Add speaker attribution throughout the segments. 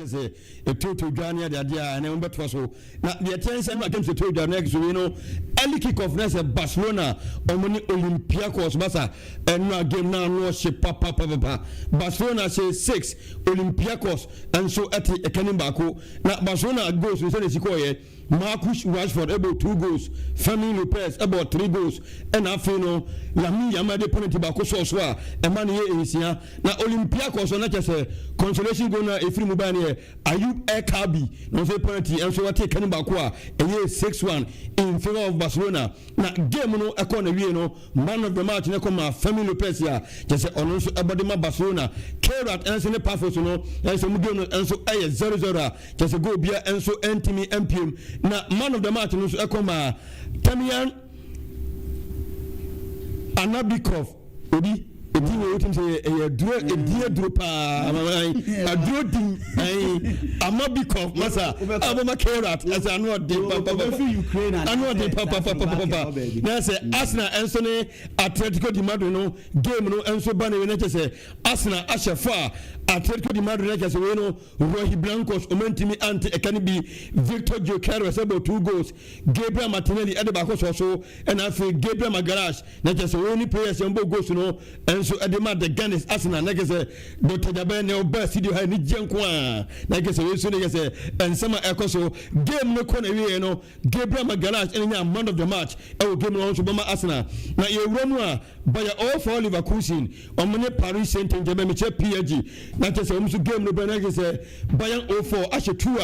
Speaker 1: say a total Ghana the idea and then but so now the attention against the total next early kick-off next Barcelona on Olympiacos Massa and now game now no ship papa Barcelona say 6 Olympiacos and so at the Kanimbaku now Barcelona goes with the Marcus Rashford about 2 goals, Fermin Lopez about 3 goals, and Afino, Lami Yamade Penalty Bako Soswa, and Mani is here. Now Olympiacos on that just a consolation gonna if you move here, Ayub Ekabi, no say penalty, and so I take Kanibakwa, a year 6-1 in favor of Barcelona. Now game no economy, no man of the match, Nekoma, Fermin Lopez here, just on also about Barcelona, Kerat and Sene Pafos, no, and so Mugono, and so 0-0, just a go beer, and so Antimi MPM. Now, man of the match is Ekoma Tamian Anabikov. Odi, Edi, what him say? A dear dropa, a dropping Amabikov, Massa, Abama Kerat, as I know the Ukraine, I know the Papa. Now say Arsenal, Anthony, Atletico di Madrid, game no, and so Banner, when I say Arsenal, Ashafa. Atletico di Madrid as we know Roy Blancos Omentimi anti Ekanibi Victor Gyökeres about 2 goals Gabriel Martinelli at the back also and after Gabriel Magalhaes that just only players and goals no and so at the mat the Ghana's Arsenal like I say Dr. Jabane Oba Sidio ha ni Jenkwa like I say we so like I say and some Ekoso game no corner we no Gabriel Magalhaes and man of the match e game no so Bama Arsenal na ye wura by all for Leverkusen on many Paris Saint-Germain PSG na just say game no be say Bayern 04 ashe 2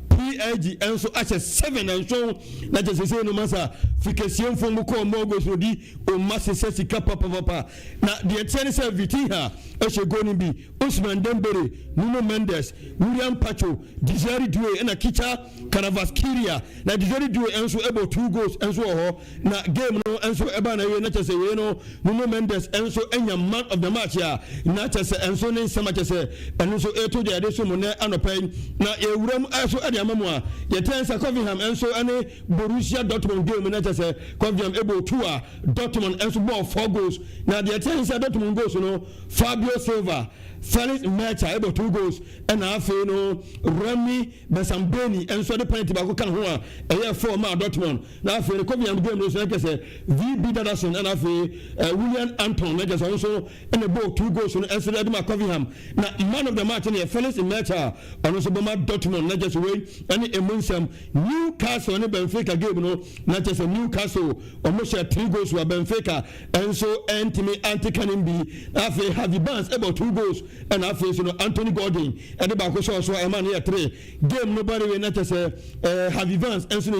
Speaker 1: PSG and so ashe 7 and so na just say no masa fikasiem fo mo ko mo go so di o masse sika papa na the ten say Vitinha ashe go ni bi Ousmane Dembele Nuno Mendes William Pacho Desiré Doué na Kicha Kvaratskhelia na Desiré Doué and so about 2 goals and so na game no and so eba na we na just say we no Nuno Mendes and so enya man of the match ya na just say and so ne sama just say and so eto de ade so mo na anopai na ewuram so ade amamwa ye tensa Coventry and so ane Borussia Dortmund game na just say Coventry able 2 Dortmund and so ball 4 goals na the tensa Dortmund goals no Fabio Silva Felix Meta able 2 goals and afi no Remy Basambeni and so the penalty back kan ho a 4 ma Dortmund na afi the Coventry game no so like say VB Dadason and afi William Anton na just also and about 2 goals and so the Coventry na man of the match and Felix Meta and also Boma Dortmund na just way and emunsam Newcastle and Benfica game no na just Newcastle almost 3 goals to Benfica and so anti-Kanimbi afi Harvey Barnes about 2 goals and I face Anthony Gordon and the back so a man here 3 game nobody will not say Harvey Barnes and so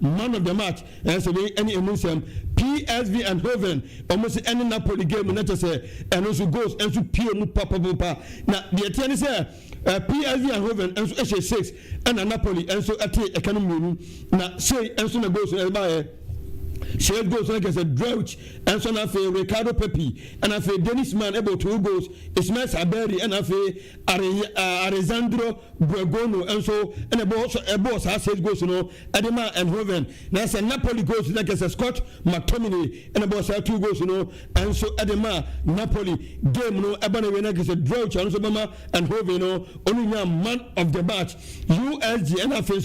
Speaker 1: man of the match and so any emunsam PSV and Hoven almost any Napoli game not say and also goes and so pure papa now the tennis PSV and Hoven and so 6 and Napoli and so at a canon now say and so goes by Shea goes like as a drought, and so I feel Ricardo Pepi, and I feel Dennis Man able 2 goals, Ismail Saberi, and I feel Alessandro Bragono, and so and a boss has 6 goals, Adema and Hoven. Now, a Napoli goes like as a Scott McTominay, and a boss has 2 goals, and so Adema, Napoli, game, Abanawena is a drought, and so Mama and Hoven, only man of the match, USG, and I feel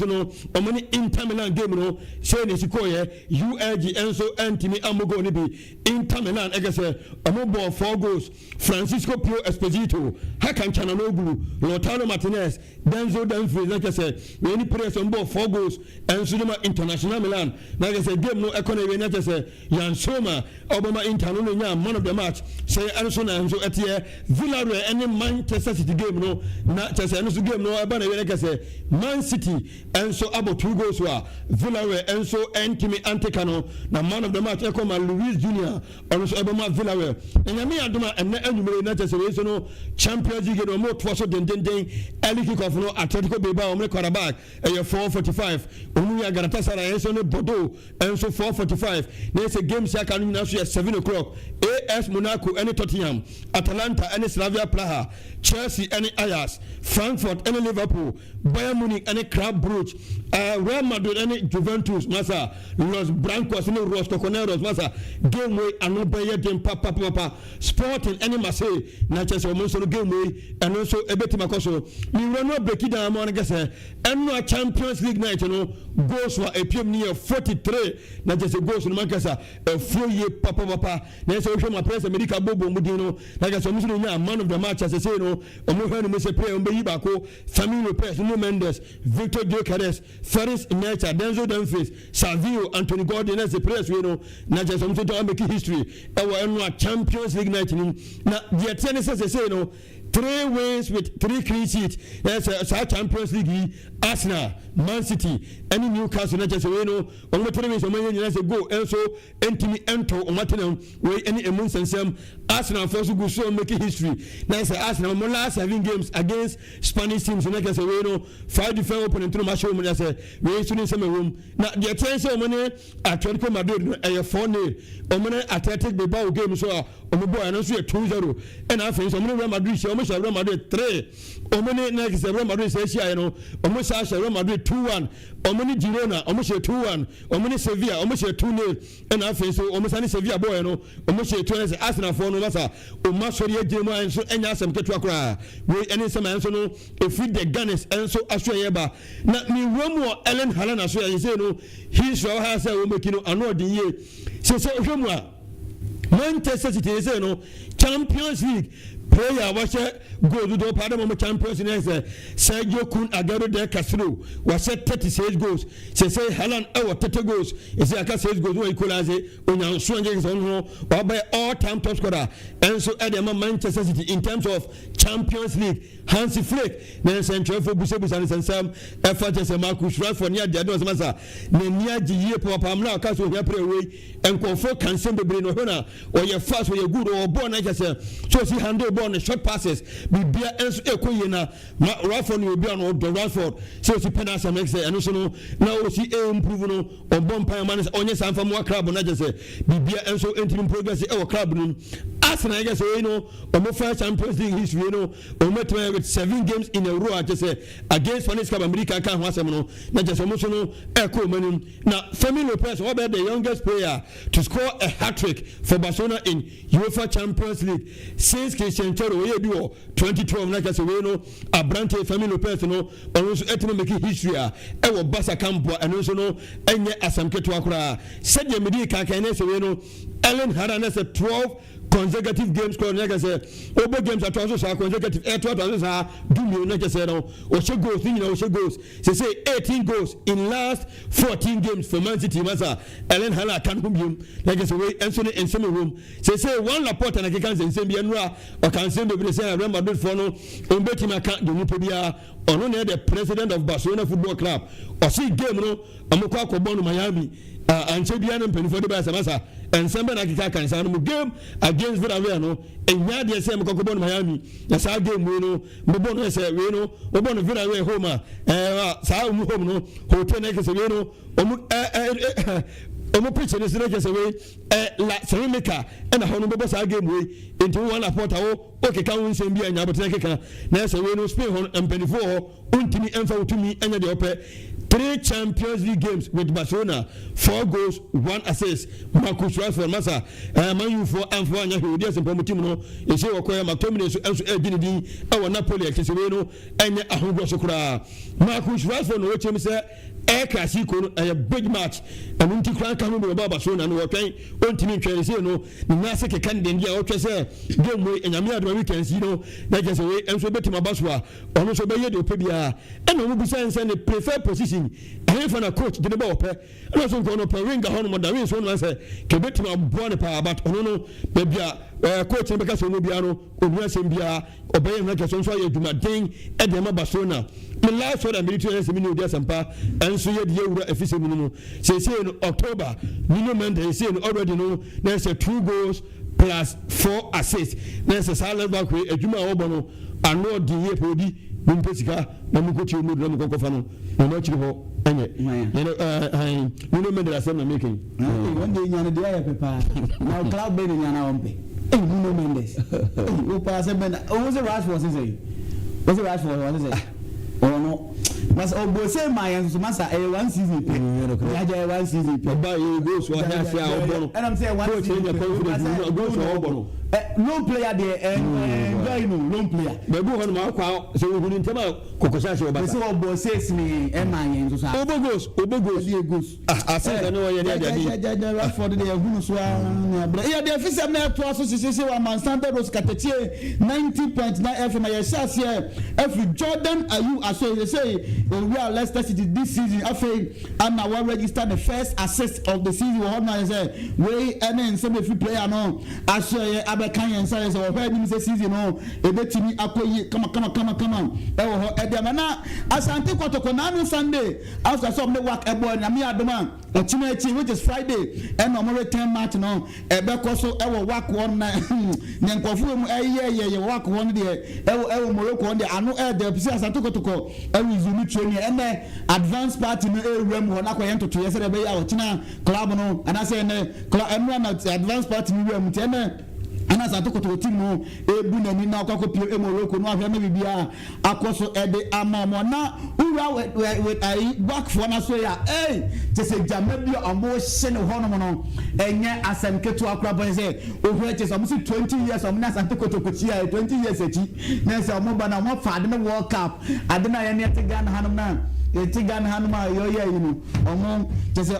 Speaker 1: or many Inter Milan game, saying it's USG. And so Antimi Amogo Nibi Inter Milan Egase Amobo 4 goals Francisco Pio Esposito Hakan Chananoglu Lautaro Martinez Denzo Dumfries like I said we only players on board 4 goals and Sudama International Milan like I said game no economy like I said Jan Soma Obama International man of the match say Anderson and so at here Villarreal any Manchester City game no not just any game no abana like I said Man City and so about 2 goals were Villarreal and so Antimi Antekano na man of the match Ekoma Luis Junior and so Obama Villarreal and Yami Aduma and anyway not just a no Champions League no more twice den early kick off no Atletico Bilbao on quarterback and 4:45 Umuya Galatasaray and so no Bordeaux and so 4:45 there's a game second now at 7 o'clock AS Monaco and Tottenham Atalanta and Slavia Praha Chelsea and Ajax Frankfurt and Liverpool Bayern Munich and Club Brugge Real Madrid and Juventus Massa Los Blancos Ross no Ross Coconeros masa game way ano baye dem papa Sporting any must na chese o mo so game way and also ebetima koso mi no break it down mo na gese eno Champions League night no goals were a PM near 43 na chese goals no mankasa a full year papa na so hwe ma press America bobo mudi no na gese o mo so nya man of the match as say no o mo hwe no say play o be yi bako Family Lopez, Nuno Mendes, Victor Gyökeres, Ferris Necha, Denzel Dumfries, Savio, Anthony Gordon as the players we know. Not just some to make history. Our Champions League night. Now the tennis as I say no. 3 wins with 3 clean sheets. That's a Champions League. Arsenal, Man City, any Newcastle, not just we know. On the 3 wins, on the go. Also, Anthony Ento, on Martinum, where any amongst and some Arsenal first go so making history. Now, Arsenal, my last 7 games against Spanish teams, and like I say, we know 5 different opponents to my show. I say, we're in some room. Now, the attention money at Atletico Madrid, a 4-0. On money Athletic Bilbao game, so on the boy, and also a 2-0. And I think, I'm going to Madrid, Real Madrid 3. Omani next Real Madrid says you know. Almost Real Madrid 2-1. Omani Girona almost 2-1. Omani Sevilla almost 2-0. And I think so almost any Sevilla boy you know. Almost 2-0. Arsenal 4-0. Masa. Almost sorry game and so any some get to akra. We any some answer no. If we the Gunners and so Australia ba. Na me one more Ellen Haaland Australia you say no. He's our house we make you know another year. So Jomwa Manchester City say no Champions League player was go to the part of Champions League Sergio Kun Aguero de Castro was 36 goals say Haaland 30 goals is like 6 goals we equalize on Swang's on by all-time top scorer and so at the Manchester City in terms of Champions League Hansi Flick then central for Busebus and some effort as a Marcus Rashford near the other masa near the year papa now cast we play away and confirm can send the brain or your fast or your good or born like I said so see handle on the short passes be beer and Ekoyena Rashford will be on the Rashford so see penalty and next day and also now see improve no or bomb man on your son from more club and I just say be beer and so interim progress our club Arsenal I guess you know or first Champions League history you know or with 7 games in a row I just say against Spanish Club America can't have some no not just emotional echo money now Family Lopez what about the youngest player to score a hat-trick for Barcelona in UEFA Champions League since Christian Chero we do 2012 like I say we know Abrante Family Lopez no and also etimo make history e wo Barca campo and also no enye asamketo akura said the media kan say we know Ellen Haaland say 12 consecutive games scored like I said over games at also consecutive 12 do me like I said no or she goes you know she goes say 18 goals in last 14 games for Man City masa Ellen Haaland can home like I say we and so in some room say one report and I can say bianwa or can say be say Real Madrid for no on bet him account the Nupobia or no the president of Barcelona Football Club or see game no amokwa ko born Miami and Chebian and Penny for the Masa and somebody like can say game against Villarreal no and ya dey say mko born Miami na sa game we no mbo no say we no born Villarreal home sa home no hotel na say we no omo pitch ne sire kese we la Serimeka and hono bebo sa game we into one report okay kan won sem bia nya botre keka na say we no Spain hon empenifo untimi emfa utumi enya de ope 3 Champions League games with Barcelona 4 goals 1 assist Marcus Rashford masa Man U for and for anya Odiasempa mu team no e say okoya McTominay so enso edinidi e wo Napoli kese we no enya ahogro so kura Marcus Rashford no we say Clasico a big match and unti kran kan no Barcelona no watwen ontimi twere say no na se ke kan den dia o twese game we enyame adoma weekends you know na just we enso betima baswa ono so be ye de opebia e no mu bisa nse ne prefer position e fa na coach de be ope e so nko no pe winga hono mo da win so no say ke betima bo ne pa but ono no be bia coach be ka so no bia no onua sem bia obey na ke so so ye duma den e de ma Barcelona the last one military se mini Odiasempa and so ye de wura efise mu no say in October Nuno Mendes say already no there's a 2 goals plus 4 assists there's a salad back we adwuma obono ano di ye podi mpesika na mukoti mu na mukoko fa no na ma chiri ho enye you know Nuno Mendes asem na making one day nyana de ya pepa now club be nyana ompe Nuno Mendes o pa se ben o was a Rashford say was a Rashford what is it oh no
Speaker 2: Mas obo say my so masa 1 season pay. Yeah, 1 season pay.
Speaker 1: Buy you go so here and
Speaker 2: I'm saying 1 season.
Speaker 1: Go so obono.
Speaker 2: No player there enjoy no lone player.
Speaker 1: Bebu hono ma kwa so we hunu ntema kokosha she obasa.
Speaker 2: So obo says me my so sa. Obogos.
Speaker 1: I say no ye
Speaker 2: dey for the hunu so yeah dey fisa me to aso sisi wa man standard rose Katakyie 90.9 FM ya shas here every Jordan ayu aso they say we are Leicester City this season after and now register the first assist of the season we now say we any some free player no aso kan yen say so we him say season no e betimi akoyi kama e wo ho e de na Asante Kotoko na no Sunday after some work e boy na me adoma Archimedes which is Friday and no return match no e be ko so e wo work one na nyankofo mu ye work one de e wo Morocco on de ano e de pisi Asante Kotoko e we zulu training and advance party no e wram ho na koyen toto ye se de be ya wo tina club no and I say ne club na advance party no wram ti ana Asante Kotoko team no ebu na ni na akoko pie Morocco no ahwe na bibia akoso e de amamo na ura with I work for na so ya te se jama bi amo hye ne hono no enye asem ketu akra bo se ohwe che so 20 years am na Asante Kotoko chia 20 years echi na se omo ba na mo fa de na World Cup ade na ye ne te Ghana hanum na eti Ghana hanuma yoya yinu omo tese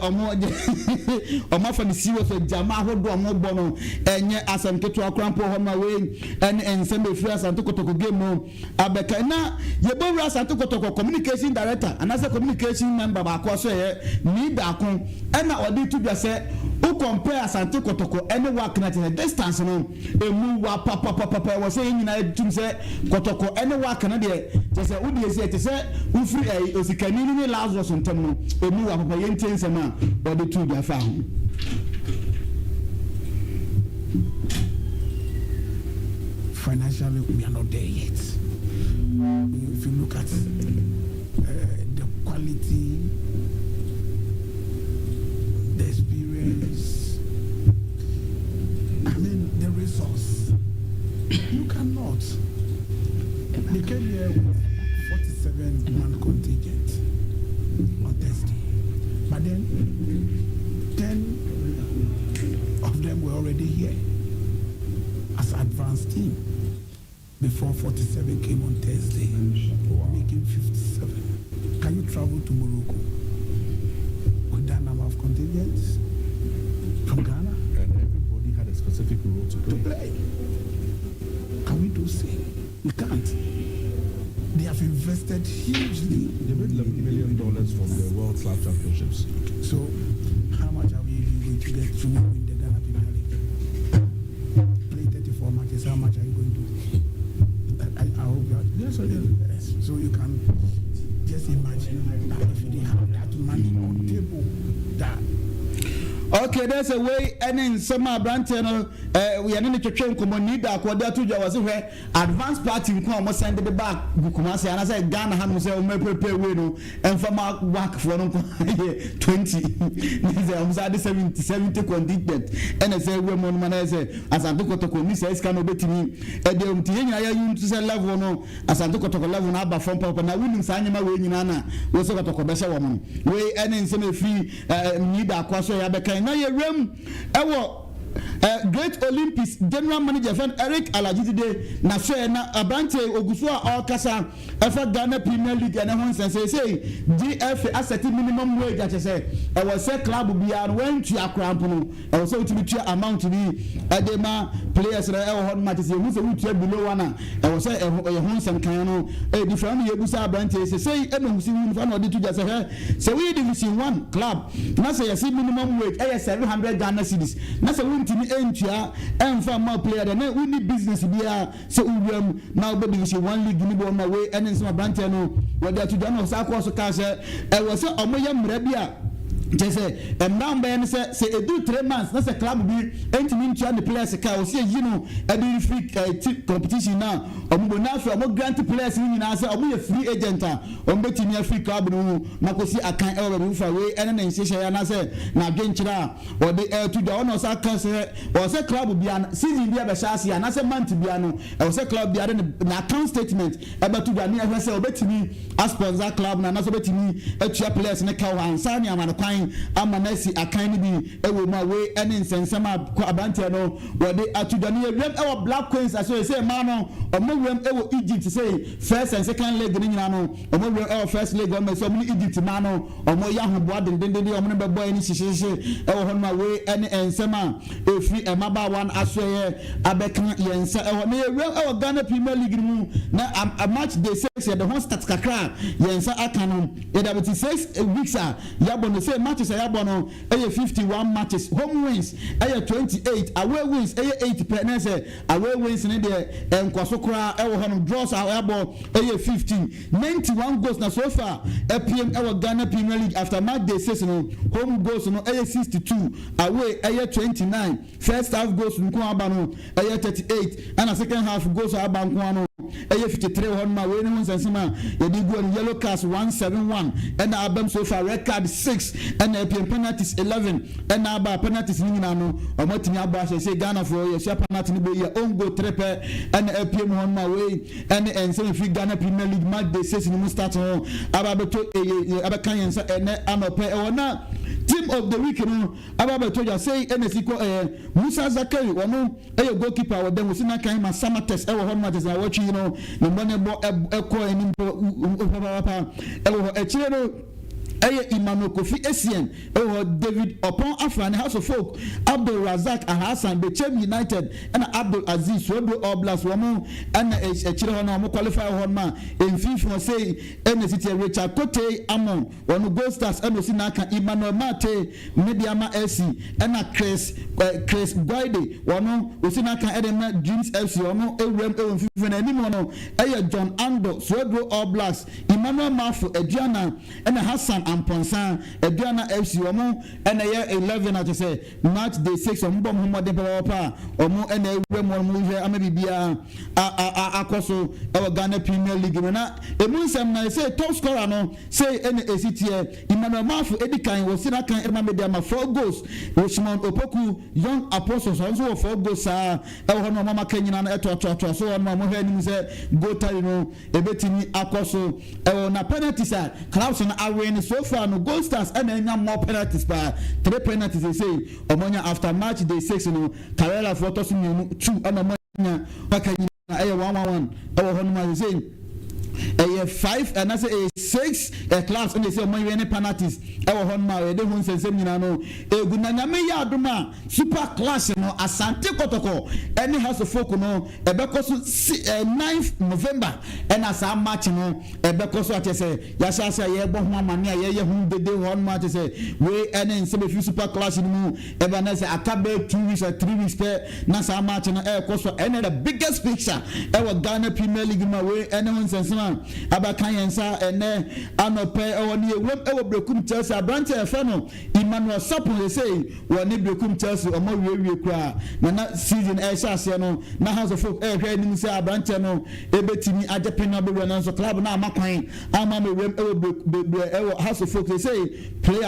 Speaker 2: omo fa ni serious jama hodo omo bono enye asem ketu akrampo ho ma we en ensembe free Asante Kotoko game no abeka na ye bo Asante Kotoko communication director and as a communication member ba ko so ye ni da kon na odi to bia se who compare Asante Kotoko any work na the distance no emu wa papa we say nyina tum se Kotoko any work na de tese udi ese tese u free kanini ni Lazarus ntem no emu wa papa yenti nsema o de tu dia fa ho
Speaker 3: financially we are not there yet. If you look at the quality, the experience, I mean the resource, you cannot. They came here with 47-man contingent on Thursday, but then 10 of them were already here as advanced team before 47 came on Thursday, making 57. Can you travel to Morocco with that number of contingents from Ghana?
Speaker 4: And everybody had a specific role to play.
Speaker 3: Can we do the same? We can't. They have invested hugely.
Speaker 4: They made $11 million from the World Club Championships.
Speaker 3: So, how much are we going to get to win the Ghana Premier League? Play 34 matches. How much are you going to? I hope you are. Yes. So you can just imagine that if they have that money on the table, that.
Speaker 2: Okay, there's a way and in some brand channel we are in the train need that quarter to was where advanced party in come send the back Bukumasi and I said Ghana has prepare window and from our work for 20 70 contingent and I say women man I say Asante Kotoko ni say can obey me and the you to say level no Asante Kotoko level na ba from papa na winning sanyama we nyina na we so Kotoko be say woman we and in some free need that kwaso ya be na ye rem ewo Great Olympics General Manager friend Eric Alajide na so na abante ogusu a okasa efa Ghana Premier League and hon say DFA asset minimum wage at say e was say club bia went to akrampo no e was say to amount bi edema players na e hon match say who say we below one e was say e hon sem kan no e different ye busa abante say e no si win fa no de to just say we division 1 club na say yes minimum wage e 700 Ghana cedis na say we ntimi entua emfa ma player de na we need business bia say uwam na we division 1 league ni bo ma we enen some branch no we dey to do no sa course ka say e was say omoye mra bia just say down by say it do 3 months that's a club be entering to the players car say you know every free competition now na for grant players ni na say free agent betimi free club no makosi akan e for we ene na nhye na say na dwenkyira or the to the honor say can say or say club bia season bia be shase na say month bia no or say club bia na account statement e be to the na say betimi sponsor club na so betimi atua players ne ka wansa ni amana kwan amanasi akan bi ewo ma we ene nsensema abante no wode atudane ewem ewo Black Queens as we say man no omowem ewo Egypt say first and second leg ni nyina no omowem ewo first leg o me so mo Egypt man no omo ya hobo dendende omo be boy ni hihihye ewo hono ma we ene ensema efi emaba one asoye abekan yensa ewo na ewem ewo Ghana Premier League mu na a match day 6 the one start kakra yensa akano e da 6 weeks yabo no say matches yabo no 51 matches home wins 28 away wins 8 penance away wins in the enkosokra draws yabo 15 91 goals na so far APM Ghana Premier League after match day 6 no home goals no 62 away 29 first half goals nko aba no 38 and second half goals aba nko no 53 on my way no sensima yedi go yellow cards 171 and abam so far red card 6 and APM penalties 11 and aba penalties ni nyina no omotimi aba say Ghana for your penalty ni be your own goal 3 and APM on my way and so if Ghana Premier League match day 6 ni start no aba beto aba kan yensa and anope e wona team of the week no aba beto just say NSC ko Musa Zakari wono e goalkeeper with them we na kan ma Samates e wo hon matches na watch you know no money bo e ko eni papa e wo e chire no Emmanuel Kofi Essien David upon Afran House of Folk Abdul Razak Hassan Bechem United and Abdul Aziz Webro Oblast Womo and Chile Hono qualify Honma in FIFA say NCT Richard Kote Amon one Gold Stars and Osinaka Emmanuel Mate Mediama LC and Chris Guide one Osinaka Edema Dreams FC Ono Ewem FIFA and Nimono John Ando Swebro Oblast Emmanuel Mafu Adriana and Hassan and Ponsan Adriana FC omo and year 11 as I say match day 6 omo bom homo de papa omo and ewem mo hwe amabibia akoso e Ghana Premier League na emunsem na say top scorer no say NACT Emmanuel Mafu edikan wo sina kan Irma Media ma 4 goals Osman Opoku Young Apostles also 4 goals e wo no mama kanyina na eto so on mo hwe ni say goal tally no ebetimi akoso e na penalties Klaus na awin so far no Gold Stars and any more penalties by 3 penalties they say omonya after match day 6 no Karela for to 2 and omonya bakanyina 1-1 e wo hono ma say 5 and I say 6 class and they say omonya any penalties e wo hono ma we de hun sensem nyina no egunanya me ya adoma super class no Asante Kotoko any House of Folk no e be koso 9th November and as a match no e be koso ate say ya sha say ye bo ho amane ye hu dede one match say we any say be super class no e be na say akabe 2 weeks or 3 weeks per na sa match no e koso any the biggest picture e wo Ghana Premier League ma we any one sense man abakan yensa ene anope e wo ne ewem e wo brekum Chelsea Abrante e fe no Emmanuel Sapon they say wo ne brekum Chelsea omo wie kura na season e sha ase no na House of Folk e hwe ni say Abrante no e betimi ajepe na be we na so club na amakwan ama me wem e wo House of Folk they say player